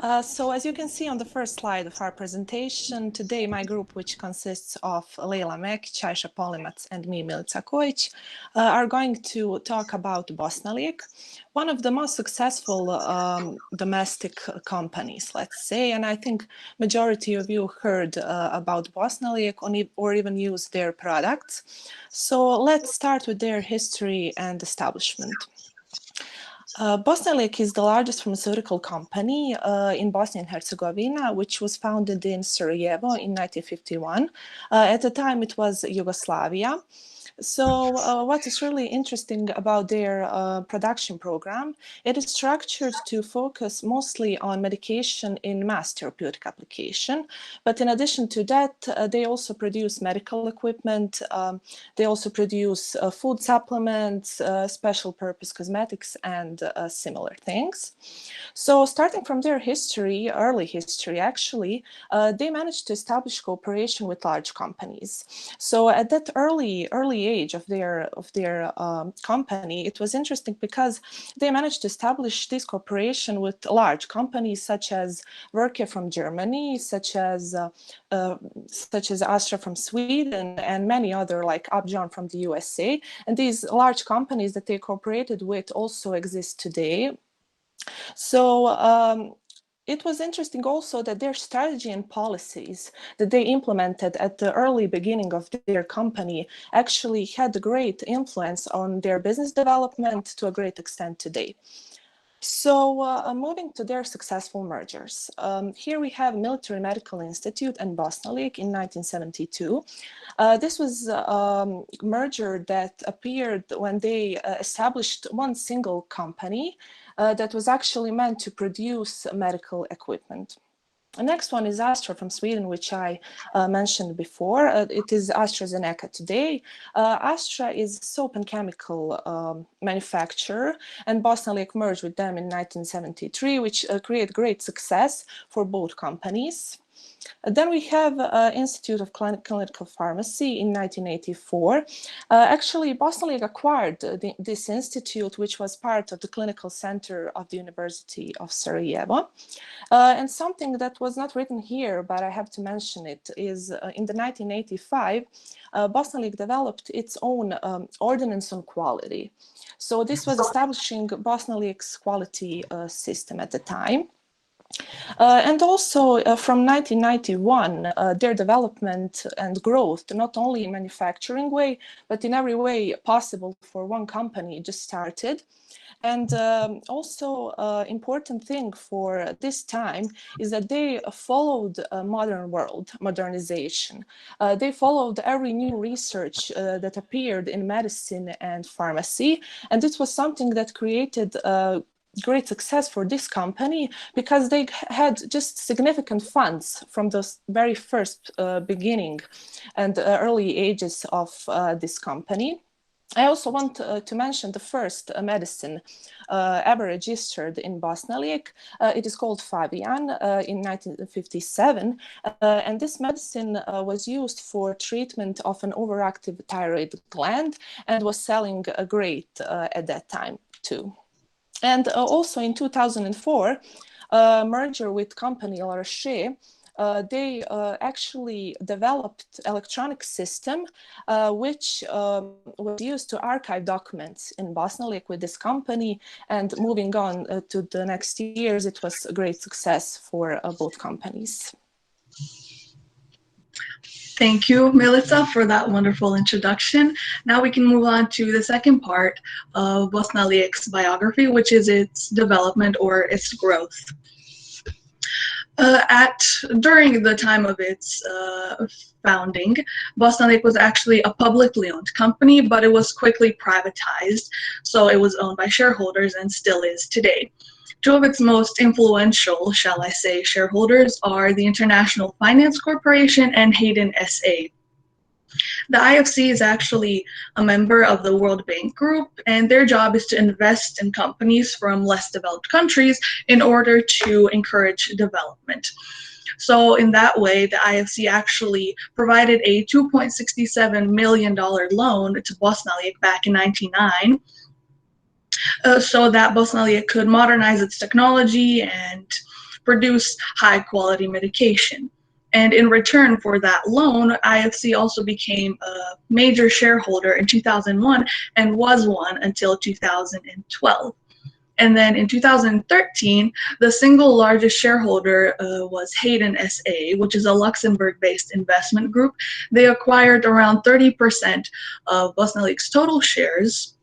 So as you can see on the first slide of our presentation, today my group, which consists of Leila Mekić, Aisha Polimac, and me, Milica Kojić, are going to talk about Bosnalijek, one of the most successful domestic companies, let's say, and I think majority of you heard about Bosnalijek or even used their products. So let's start with their history and establishment. Bosnalijek is the largest pharmaceutical company in Bosnia and Herzegovina, which was founded in Sarajevo in 1951. At the time, it was Yugoslavia. So what is really interesting about their production program, it is structured to focus mostly on medication in mass therapeutic application. But in addition to that, they also produce medical equipment. They also produce food supplements, special purpose cosmetics, and similar things. So starting from their history, early history actually, they managed to establish cooperation with large companies. So at that early age of their company, it was interesting because they managed to establish this cooperation with large companies such as Werke from Germany, such as Astra from Sweden, and many other like Upjohn from the USA. And these large companies that they cooperated with also exist today. So it was interesting also that their strategy and policies that they implemented at the early beginning of their company actually had a great influence on their business development to a great extent today. So moving to their successful mergers. Here we have Military Medical Institute and Bosnalijek in 1972. This was a merger that appeared when they established one single company that was actually meant to produce medical equipment. The next one is Astra from Sweden, which I mentioned before. It is AstraZeneca today. Astra is a soap and chemical manufacturer, and Bosnalijek merged with them in 1973, which created great success for both companies. Then we have Institute of Clinical Pharmacy in 1984. Actually, Bosnalijek acquired this institute, which was part of the clinical center of the University of Sarajevo. And something that was not written here, but I have to mention it, is in the 1985, Bosnalijek developed its own ordinance on quality. So this was establishing Bosnalijek's quality system at the time. And also from 1991, their development and growth, not only in manufacturing way, but in every way possible for one company, just started. And also important thing for this time is that they followed a modern world, modernization. They followed every new research that appeared in medicine and pharmacy. And this was something that created great success for this company because they had just significant funds from the very first beginning and early ages of this company. I also want to mention the first medicine ever registered in Bosnalijek. It is called Fabian in 1957. And this medicine was used for treatment of an overactive thyroid gland and was selling great at that time too. And also in 2004, merger with company La Roche, they actually developed electronic system which was used to archive documents in Bosnalijek with this company. And moving on to the next years, it was a great success for both companies. Thank you, Milica, for that wonderful introduction. Now we can move on to the second part of Bosnalijek's biography, which is its development or its growth. During the time of its founding, Bosnalijek was actually a publicly owned company, but it was quickly privatized, so it was owned by shareholders and still is today. Two of its most influential, shall I say, shareholders are the International Finance Corporation and Hayden SA. The IFC is actually a member of the World Bank Group, and their job is to invest in companies from less developed countries in order to encourage development. So in that way, the IFC actually provided a $2.67 million loan to Bosnalijek back in 1999. So that Bosnalijek could modernize its technology and produce high quality medication. And in return for that loan, IFC also became a major shareholder in 2001 and was one until 2012. And then in 2013, the single largest shareholder was Hayden SA, which is a Luxembourg-based investment group. They acquired around 30% of Bosnalijek's total shares.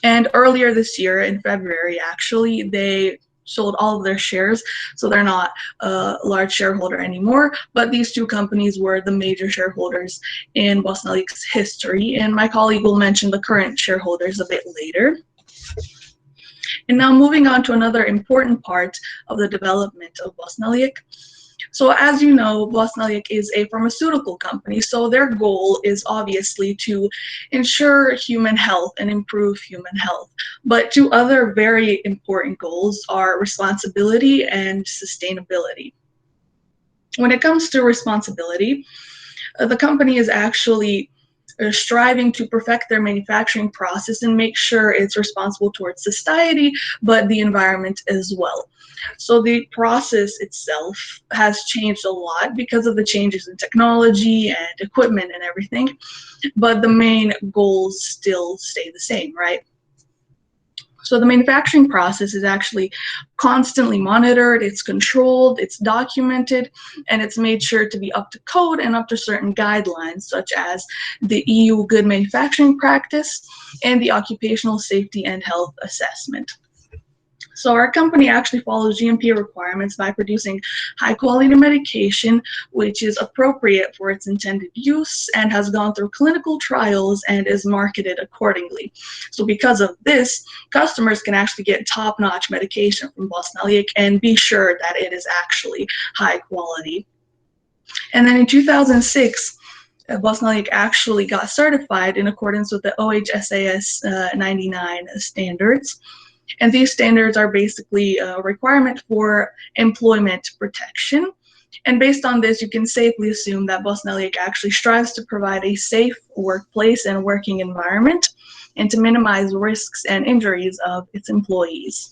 And earlier this year, in February, actually, they sold all of their shares, so they're not a large shareholder anymore. But these two companies were the major shareholders in Bosnalijek's history, and my colleague will mention the current shareholders a bit later. And now moving on to another important part of the development of Bosnalijek. So as you know, Bosnalijek is a pharmaceutical company, so their goal is obviously to ensure human health and improve human health. But two other very important goals are responsibility and sustainability. When it comes to responsibility, the company is actually striving to perfect their manufacturing process and make sure it's responsible towards society, but the environment as well. So the process itself has changed a lot because of the changes in technology and equipment and everything, but the main goals still stay the same, right? So the manufacturing process is actually constantly monitored, it's controlled, it's documented, and it's made sure to be up to code and up to certain guidelines, such as the EU Good Manufacturing Practice and the Occupational Safety and Health Assessment. So our company actually follows GMP requirements by producing high quality medication, which is appropriate for its intended use and has gone through clinical trials and is marketed accordingly. So because of this, customers can actually get top-notch medication from Bosnalijek and be sure that it is actually high quality. And then in 2006, Bosnalijek actually got certified in accordance with the OHSAS 99 standards. And these standards are basically a requirement for employment protection. And based on this, you can safely assume that Bosnalijek actually strives to provide a safe workplace and working environment and to minimize risks and injuries of its employees.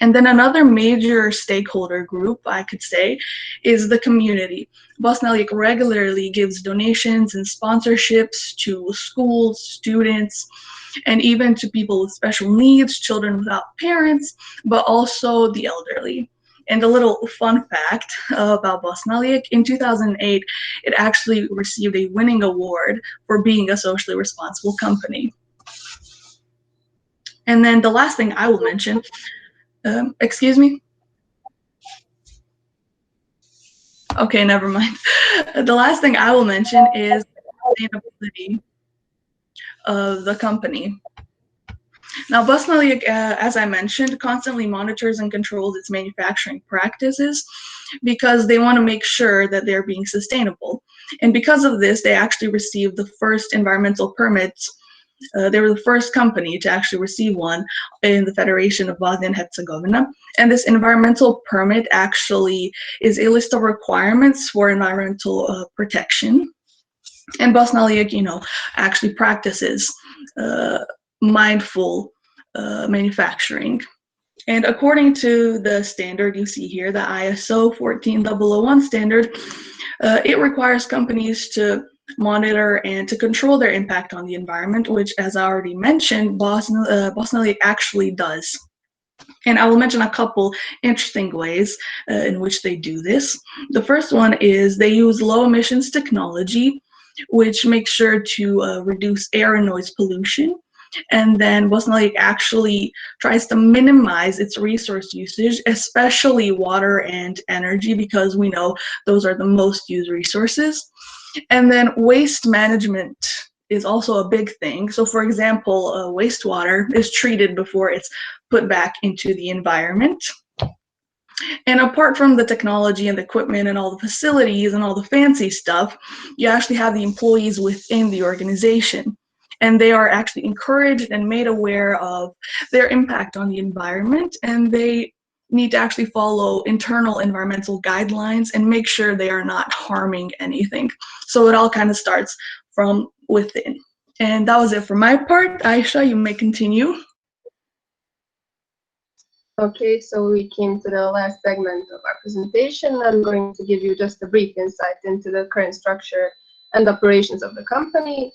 And then another major stakeholder group, I could say, is the community. Bosnalijek regularly gives donations and sponsorships to schools, students, and even to people with special needs, children without parents, but also the elderly. And a little fun fact about Bosnalijek, in 2008, it actually received a winning award for being a socially responsible company. And then the last thing I will mention, excuse me? Okay, never mind. The last thing I will mention is sustainability of the company. Now, Bosnalijek, as I mentioned, constantly monitors and controls its manufacturing practices because they want to make sure that they're being sustainable. And because of this, they actually received the first environmental permits. They were the first company to actually receive one in the Federation of Bosnia and Herzegovina. And this environmental permit actually is a list of requirements for environmental protection. And Bosnalijek, actually practices mindful manufacturing. And according to the standard you see here, the ISO 14001 standard, it requires companies to monitor and to control their impact on the environment, which, as I already mentioned, Bosnalijek actually does. And I will mention a couple interesting ways in which they do this. The first one is they use low emissions technology, which makes sure to reduce air and noise pollution. And then Bosnalijek actually tries to minimize its resource usage, especially water and energy, because we know those are the most used resources. And then waste management is also a big thing. So for example, wastewater is treated before it's put back into the environment. And apart from the technology and the equipment and all the facilities and all the fancy stuff, you actually have the employees within the organization. And they are actually encouraged and made aware of their impact on the environment, and they need to actually follow internal environmental guidelines and make sure they are not harming anything. So it all kind of starts from within. And that was it for my part. Aisha, you may continue. Okay, so we came to the last segment of our presentation. I'm going to give you just a brief insight into the current structure and operations of the company.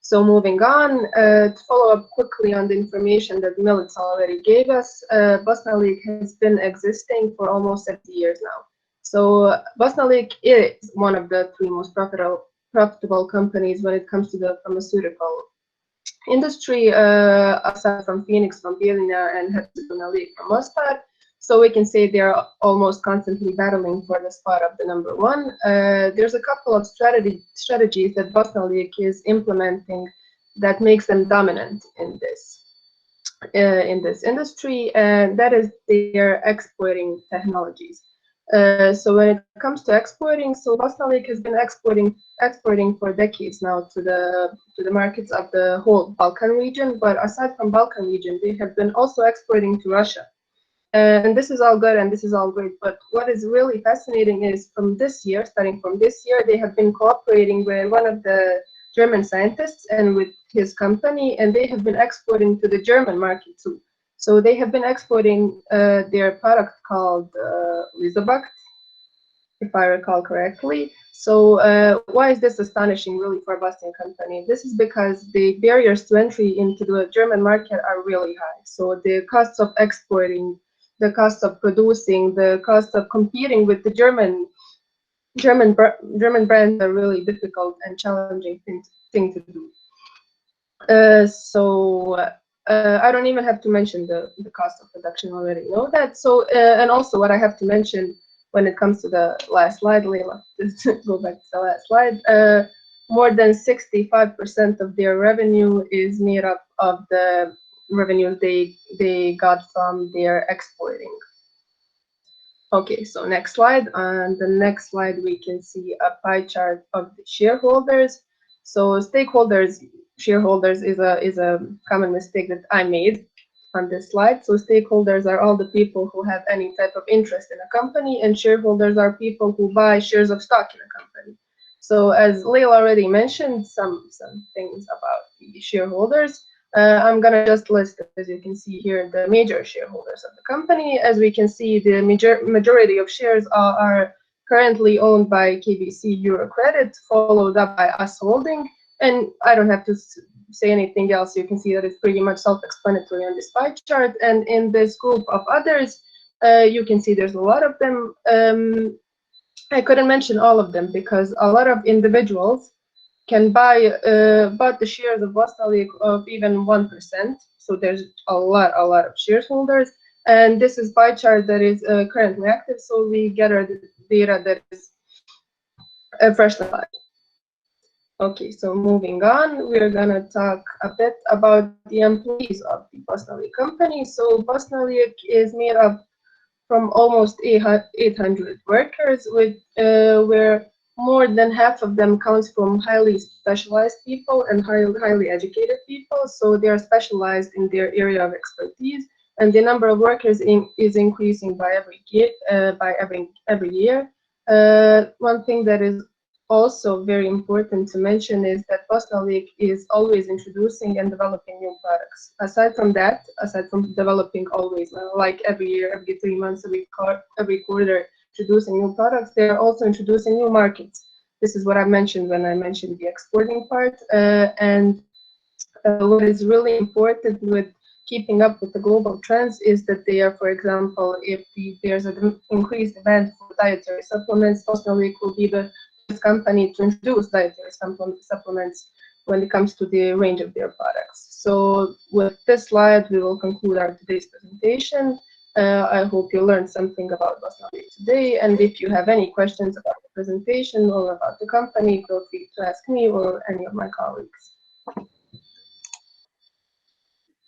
So moving on, to follow up quickly on the information that Milits already gave us, Bosnalijek has been existing for almost 70 years now. So Bosnalijek is one of the three most profitable companies when it comes to the pharmaceutical industry, aside from Phoenix, from Bijeljina, and Herzegovina from Mostar. So we can say they're almost constantly battling for the spot of the number one. There's a couple of strategies that Bosnalijek is implementing that makes them dominant in this industry, and that is their exporting technologies. So when it comes to exporting, so Bosnalijek has been exporting for decades now to the markets of the whole Balkan region. But aside from Balkan region, they have been also exporting to Russia. And this is all good and this is all great. But what is really fascinating is from this year, starting from this year, they have been cooperating with one of the German scientists and with his company, and they have been exporting to the German market too. So they have been exporting their product called Lizobac, if I recall correctly. So why is this astonishing really for a Bosnian company? This is because the barriers to entry into the German market are really high. So the costs of exporting, the cost of producing, the cost of competing with the German brands are really difficult and challenging thing to do. I don't even have to mention the cost of production. Already know that. So and also what I have to mention when it comes to the last slide, Leila, just go back to the last slide. More than 65% of their revenue is made up of the revenue they got from their exporting. Okay, so next slide. On the next slide, we can see a pie chart of the shareholders. So shareholders is a common mistake that I made on this slide. So stakeholders are all the people who have any type of interest in a company, and shareholders are people who buy shares of stock in a company. So as Leila already mentioned, some things about the shareholders. I'm gonna just list, as you can see here, the major shareholders of the company. As we can see, the majority of shares are currently owned by KBC Eurocredit, followed up by Us Holding. And I don't have to say anything else. You can see that it's pretty much self-explanatory on this pie chart. And in this group of others, you can see there's a lot of them. I couldn't mention all of them because a lot of individuals can buy the shares of Bosnalijek of even 1%. So there's a lot of shareholders, and this is pie chart that is currently active. So we gather the data that is freshly applied. Okay, so moving on, we're gonna talk a bit about the employees of the Bosnalijek company. So Bosnalijek is made up from almost 800 workers, with where more than half of them comes from highly specialized people and highly educated people. So they are specialized in their area of expertise, and the number of workers is increasing by every year. One thing that is also very important to mention is that Bosnalijek is always introducing and developing new products. Aside from developing always, like every year, every 3 months, every quarter, introducing new products, they're also introducing new markets. This is what I mentioned when I mentioned the exporting part. What is really important with keeping up with the global trends is that they are, for example, if there's an increased demand for dietary supplements, Bosnalijek will be the company to introduce dietary supplements when it comes to the range of their products. So with this slide, we will conclude our today's presentation. I hope you learned something about Bosnalijek today, and if you have any questions about the presentation or about the company, feel free to ask me or any of my colleagues.